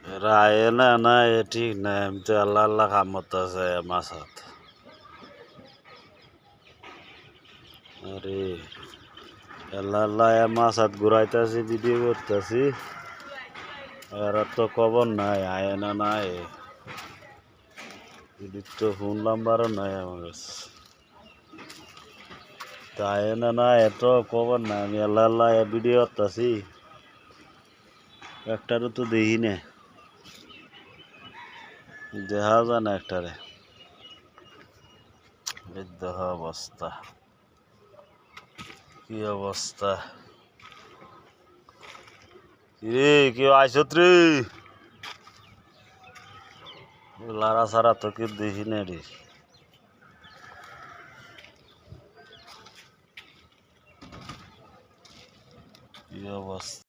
এরা আয়ে না না এ ঠিক না আমি তো আল্লাহ আল্লাহ কামত আছে মাসাত আরে আল্লাহ আল্লাহ মাসাত ঘুরাইতেছি ভিডিও করতেছি এরা তো খবর নাই আয়ে না নাই এদিক তো ফোন নাম্বারও নাই আমার কাছে তা আয়ে না না এত খবর নাই আমি আল্লাহ আল্লাহ ভিডিও করতেছি একটারও তো দেখি না দেখা যায় না একটারে বিদ্যহ অবস্থা কি অবস্থা কিরে কেউ আইসত রে লারা সারা তো কেউ দেখি না রে কি অবস্থা